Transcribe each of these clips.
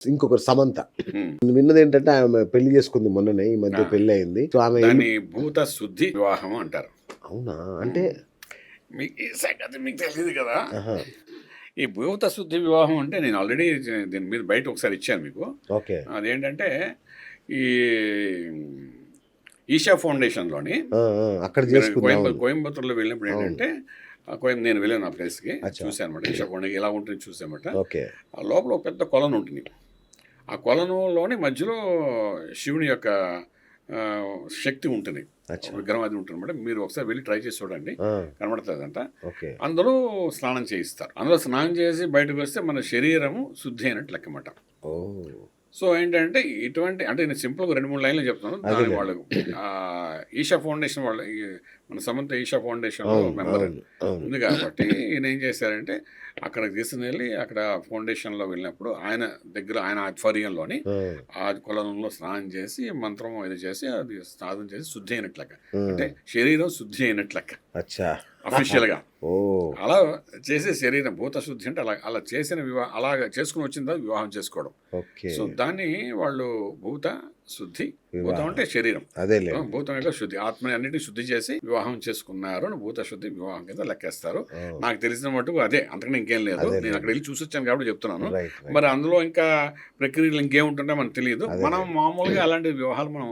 ఇంకొకరు సమంత. హ్మ్. నేను విన్నదేంటంటే ఆమె పెళ్లి చేసుకుంది మొన్ననే. ఈ మధ్య ఆ! పెళ్లి అయింది. సో ఆమె దాన్ని భూత శుద్ధి వివాహం అంటారు. అవునా? అంటే హ్మ్. మీకు ఈ సంగతి మీకు తెలీదు కదా! ఆహా! ఈ భూత శుద్ధి వివాహం అంటే నేను ఆల్రెడీ దీని మీద బయట ఒకసారి ఇచ్చాను మీకు. ఓకే. అదేంటంటే ఈ ఈషా ఫౌండేషన్‌లోని ఆ! ఆ! అక్కడ మీరు చేసుకుంది. అవును. కోయంబత్తూర్‌లో వెళ్ళినప్పుడు అవును. ఏంటంటే నేను వెళ్ళాను ఆ ప్లేస్‌కి. అచ్చా! చూసానన్నమాట. ఈషా ఫౌండేషన్ ఎలా ఉంటుందో చూసానన్నమాట. ఓకే. ఆ లోపల ఒక పెద్ద కొలను ఉంటుంది. ఆ కొలనులోని మధ్యలో శివుని యొక్క శక్తి ఉంటుంది. అచ్చా! విగ్రహం అది ఉంటుందన్నమాట. మీరు ఒకసారి వెళ్ళి ట్రై చేసి చూడండి. ఆ! కనబడుతుందంట. ఓకే. అందులో స్నానం చేయిస్తారు. అందులో స్నానం చేసి బయటకు వస్తే మన శరీరము శుద్ధి అయినట్టు లెక్కమాట. ఓహ్! సో ఏంటంటే ఇటువంటి అంటే నేను సింపుల్‌గా 2, 3 లైన్‌లో చెప్తున్నాను. దాని అదేలెండి. వాళ్ళు ఈషా ఫౌండేషన్ వాళ్ళ మన సమంత ఈషా ఫౌండేషన్‌లో అవును. మెంబర్ అవును. అవును. ఉంది కాబట్టి ఈయన ఏం చేశారంటే అక్కడికి తీసుకునెళ్ళి అక్కడ ఫౌండేషన్‌లో వెళ్ళినప్పుడు ఆయన దగ్గర ఆయన ఆధ్వర్యంలోని ఆ! ఆ కొలనులో స్నానం చేసి మంత్రం ఇది చేసి అది సాధన చేసి శుద్ధి అయినట్లు లెక్క. ఆ! అంటే శరీరం శుద్ధి అయినట్లు లెక్క అచ్చా! అఫీషియల్‌గా. ఓహ్! అలా చేసే శరీరం భూత శుద్ధి అంటే అలా అలా చేసిన అలాగ చేసుకొని వచ్చిన తర్వాత వివాహం చేసుకోవడం. ఓకే. సో దాన్ని వాళ్ళు భూత శుద్ధి. భూతం వివాహం. అంటే శరీరం. అదేలెండి. భూతం యొక్క శుద్ధి. ఆత్మని అన్నిటిని శుద్ధి చేసి వివాహం చేసుకున్నారు అని భూత శుద్ధి వివాహం కింద లెక్కేస్తారు. ఓహ్! నాకు తెలిసిన మట్టుకు అదే. అంతకన్నా ఇంకేం లేదు. నేను అదేలెండి. అక్కడికి వెళ్లి చూసొచ్చాను కాబట్టి చెప్తున్నాను. రైట్. రైట్. మరి అందులో ఇంకా ప్రక్రియలు ఇంకేముంటుందో మనకు తెలియదు. మనం అదేలెండి. మామూలుగా అలాంటి వివాహాలు మనం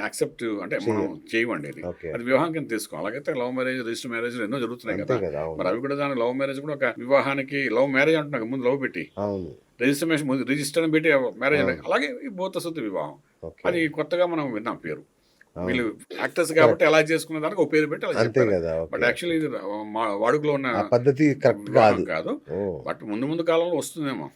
యాక్సెప్ట్ అంటే మనం చెయ్యరు. చేయమండి అది. ఓకే. అది వివాహం కింద తీసుకోవాలి. అలాగైతే లవ్ మ్యారేజ్, రిజిస్టర్ మ్యారేజ్‌లు ఎన్నో జరుగుతున్నాయి అంతే కదా! కదా! మరి అవును. అవి కూడా దాని లవ్ మ్యారేజ్ కూడా ఒక వివాహానికి లవ్ మ్యారేజ్ అంటున్నారు ముందు లవ్ పెట్టి. అవును. రిజిస్ట్రేషన్ ముందు రిజిస్టర్ అని పెట్టి మ్యారేజ్ అవును. అలాగే ఈ భూత శుద్ధి వివాహం. ఓకే. అది కొత్తగా మనం విన్నాం పేరు. వీళ్ళు అవును. యాక్టర్స్ కాబట్టి అలా చేసుకునే దానికి ఒక పేరు పెట్టి అలా అంతే చెప్పారు. గదా! But okay. యాక్చువల్లీ ఇది వాడుకలో ఉన్న ఆ పద్ధతి కరెక్ట్ వివాహం కాదు. కాదు. ఓహ్! బట్ ముందు ముందు కాలంలో వస్తుందేమో.